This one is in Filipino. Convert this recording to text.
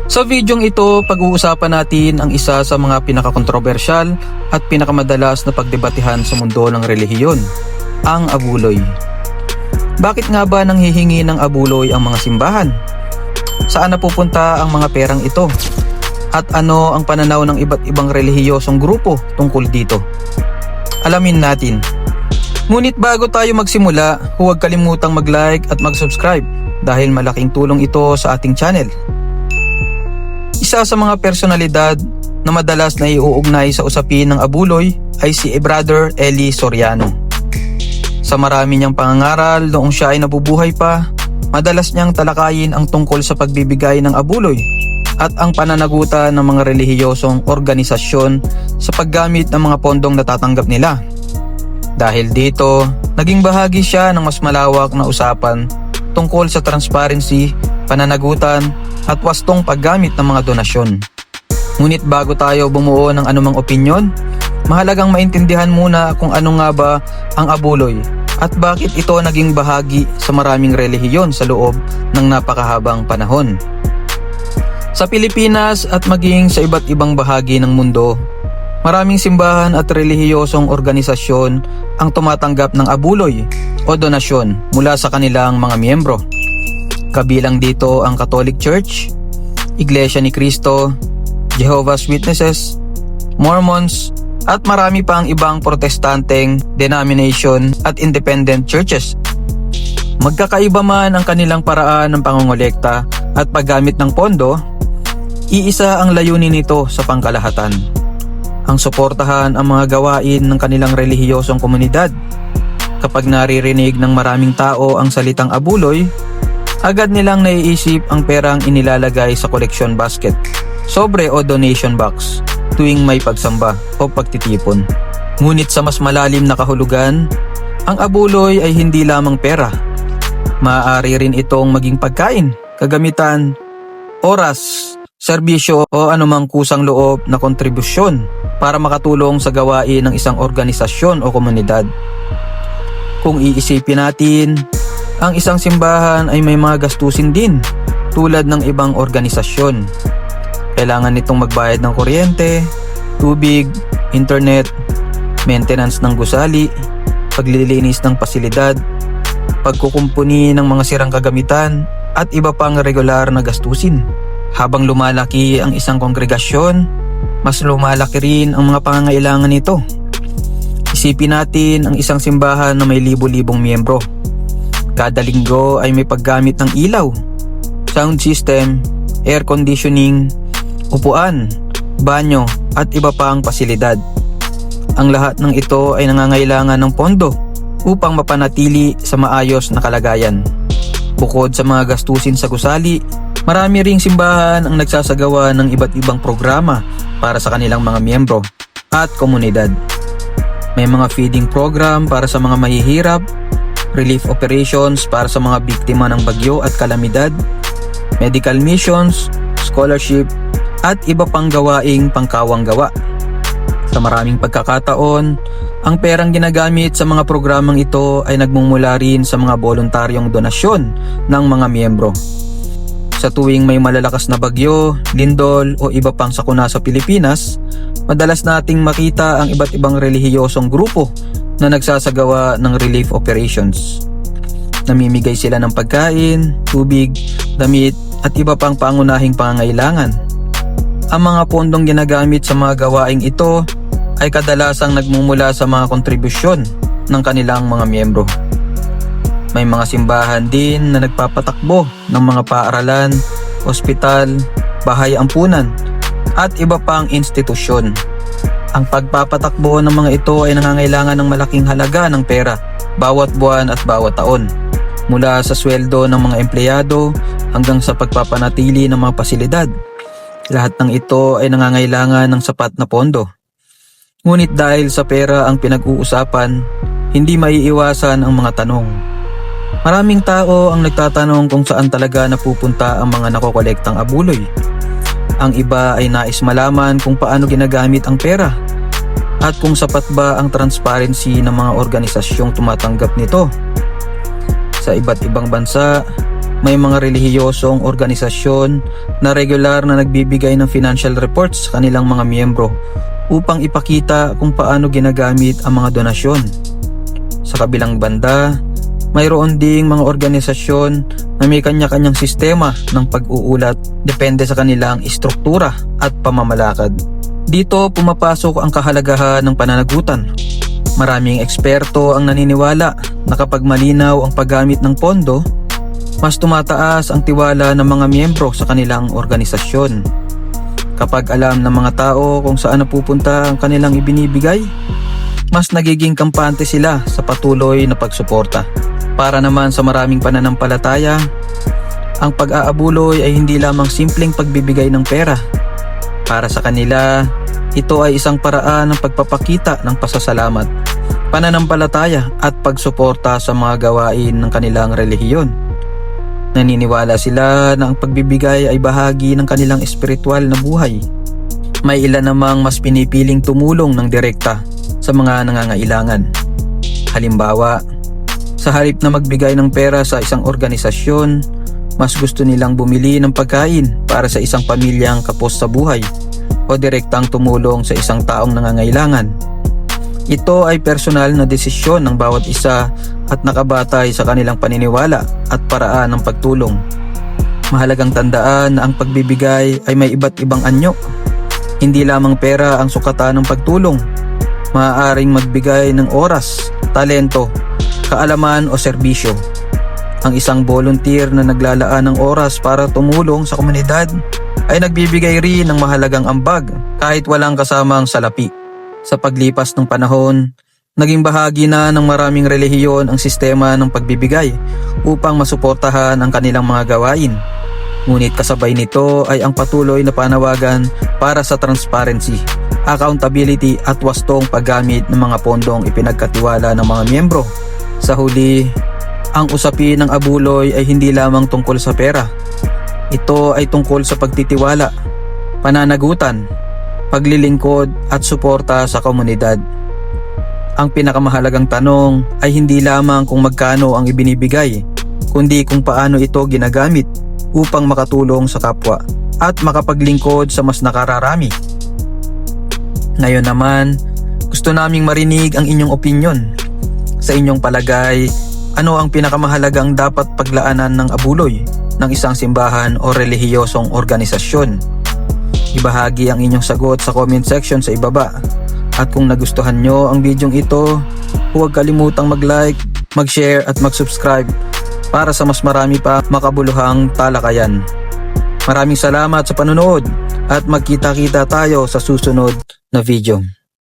Sa videong ito, pag-uusapan natin ang isa sa mga pinakakontrobersyal at pinakamadalas na pagdebatehan sa mundo ng relihiyon, ang abuloy. Bakit nga ba nanghihingi ng abuloy ang mga simbahan? Saan napupunta ang mga perang ito? At ano ang pananaw ng iba't ibang relihiyosong grupo tungkol dito? Alamin natin. Ngunit bago tayo magsimula, huwag kalimutang mag-like at mag-subscribe dahil malaking tulong ito sa ating channel. Isa sa mga personalidad na madalas na iuugnay sa usapin ng abuloy ay si Brother Eli Soriano. Sa marami niyang pangangaral noong siya ay nabubuhay pa, madalas niyang talakayin ang tungkol sa pagbibigay ng abuloy at ang pananagutan ng mga relihiyosong organisasyon sa paggamit ng mga pondong natatanggap nila. Dahil dito, naging bahagi siya ng mas malawak na usapan tungkol sa transparency, pananagutan at wastong paggamit ng mga donasyon. Ngunit bago tayo bumuo ng anumang opinyon, mahalagang maintindihan muna kung ano nga ba ang abuloy at bakit ito naging bahagi sa maraming relihiyon sa loob ng napakahabang panahon. Sa Pilipinas at maging sa iba't ibang bahagi ng mundo, maraming simbahan at relihiyosong organisasyon ang tumatanggap ng abuloy o donasyon mula sa kanilang mga miyembro. Kabilang dito ang Catholic Church, Iglesia ni Cristo, Jehovah's Witnesses, Mormons, at marami pang ibang protestanteng denomination at independent churches. Magkakaiba man ang kanilang paraan ng pangongolekta at paggamit ng pondo, iisa ang layunin nito sa pangkalahatan: ang suportahan ang mga gawain ng kanilang relihiyosong komunidad. Kapag naririnig ng maraming tao ang salitang abuloy, agad nilang naiisip ang perang inilalagay sa collection basket, sobre o donation box tuwing may pagsamba o pagtitipon. Ngunit sa mas malalim na kahulugan, ang abuloy ay hindi lamang pera. Maaari rin itong maging pagkain, kagamitan, oras, serbisyo o anumang kusang loob na kontribusyon para makatulong sa gawain ng isang organisasyon o komunidad. Kung iisipin natin, ang isang simbahan ay may mga gastusin din tulad ng ibang organisasyon. Kailangan nitong magbayad ng kuryente, tubig, internet, maintenance ng gusali, paglilinis ng pasilidad, pagkukumpuni ng mga sirang kagamitan, at iba pang regular na gastusin. Habang lumalaki ang isang kongregasyon, mas lumalaki rin ang mga pangangailangan nito. Isipin natin ang isang simbahan na may libo-libong miyembro. Kada linggo ay may paggamit ng ilaw, sound system, air conditioning, upuan, banyo at iba pang pasilidad. Ang lahat ng ito ay nangangailangan ng pondo upang mapanatili sa maayos na kalagayan. Bukod sa mga gastusin sa gusali, marami ring simbahan ang nagsasagawa ng iba't ibang programa para sa kanilang mga miyembro at komunidad. May mga feeding program para sa mga mahihirap, relief operations para sa mga biktima ng bagyo at kalamidad, medical missions, scholarship, at iba pang gawaing pangkawang gawa. Sa maraming pagkakataon, ang perang ginagamit sa mga programang ito ay nagmumula rin sa mga voluntaryong donasyon ng mga miyembro. Sa tuwing may malalakas na bagyo, lindol o iba pang sakuna sa Pilipinas, madalas nating makita ang iba't ibang relihiyosong grupo na nagsasagawa ng relief operations. Namimigay sila ng pagkain, tubig, damit at iba pang pangunahing pangangailangan. Ang mga pondong ginagamit sa mga gawaing ito ay kadalasang nagmumula sa mga kontribusyon ng kanilang mga miyembro. May mga simbahan din na nagpapatakbo ng mga paaralan, ospital, bahay ampunan at iba pang institusyon. Ang pagpapatakbo ng mga ito ay nangangailangan ng malaking halaga ng pera bawat buwan at bawat taon, mula sa sweldo ng mga empleyado hanggang sa pagpapanatili ng mga pasilidad. Lahat ng ito ay nangangailangan ng sapat na pondo. Ngunit dahil sa pera ang pinag-uusapan, hindi maiiwasan ang mga tanong. Maraming tao ang nagtatanong kung saan talaga napupunta ang mga nakokolektang abuloy. Ang iba ay nais malaman kung paano ginagamit ang pera at kung sapat ba ang transparency ng mga organisasyong tumatanggap nito. Sa iba't ibang bansa, may mga relihiyosong organisasyon na regular na nagbibigay ng financial reports sa kanilang mga miyembro upang ipakita kung paano ginagamit ang mga donasyon. Sa kabilang banda, mayroon ding mga organisasyon na may kanya-kanyang sistema ng pag-uulat depende sa kanilang istruktura at pamamalakad. Dito pumapasok ang kahalagahan ng pananagutan. Maraming eksperto ang naniniwala na kapag malinaw ang paggamit ng pondo, mas tumataas ang tiwala ng mga miyembro sa kanilang organisasyon. Kapag alam ng mga tao kung saan napupunta ang kanilang ibinibigay, mas nagiging kampante sila sa patuloy na pagsuporta. Para naman sa maraming pananampalataya, ang pag-aabuloy ay hindi lamang simpleng pagbibigay ng pera. Para sa kanila, ito ay isang paraan ng pagpapakita ng pasasalamat, pananampalataya at pagsuporta sa mga gawain ng kanilang relihiyon. Naniniwala sila na ang pagbibigay ay bahagi ng kanilang espiritual na buhay. May ilan namang mas pinipiling tumulong ng direkta sa mga nangangailangan. Halimbawa, sa halip na magbigay ng pera sa isang organisasyon, mas gusto nilang bumili ng pagkain para sa isang pamilyang kapos sa buhay o direktang tumulong sa isang taong nangangailangan. Ito ay personal na desisyon ng bawat isa at nakabatay sa kanilang paniniwala at paraan ng pagtulong. Mahalagang tandaan na ang pagbibigay ay may iba't ibang anyo. Hindi lamang pera ang sukatan ng pagtulong. Maaaring magbigay ng oras, talento, kaalaman o serbisyo. Ang isang volunteer na naglalaan ng oras para tumulong sa komunidad ay nagbibigay rin ng mahalagang ambag kahit walang kasamang salapi. Sa paglipas ng panahon, naging bahagi na ng maraming relihiyon ang sistema ng pagbibigay upang masuportahan ang kanilang mga gawain. Ngunit kasabay nito ay ang patuloy na panawagan para sa transparency, accountability at wastong paggamit ng mga pondong ipinagkatiwala ng mga miyembro. Sa huli, ang usapin ng abuloy ay hindi lamang tungkol sa pera. Ito ay tungkol sa pagtitiwala, pananagutan, paglilingkod at suporta sa komunidad. Ang pinakamahalagang tanong ay hindi lamang kung magkano ang ibinibigay, kundi kung paano ito ginagamit upang makatulong sa kapwa at makapaglingkod sa mas nakararami. Ngayon naman, gusto naming marinig ang inyong opinyon. Sa inyong palagay, ano ang pinakamahalagang dapat paglaanan ng abuloy ng isang simbahan o relihiyosong organisasyon? Ibahagi ang inyong sagot sa comment section sa ibaba. At kung nagustuhan nyo ang bidyong ito, huwag kalimutang mag-like, mag-share at mag-subscribe para sa mas marami pa makabuluhang talakayan. Maraming salamat sa panonood at magkita-kita tayo sa susunod na video.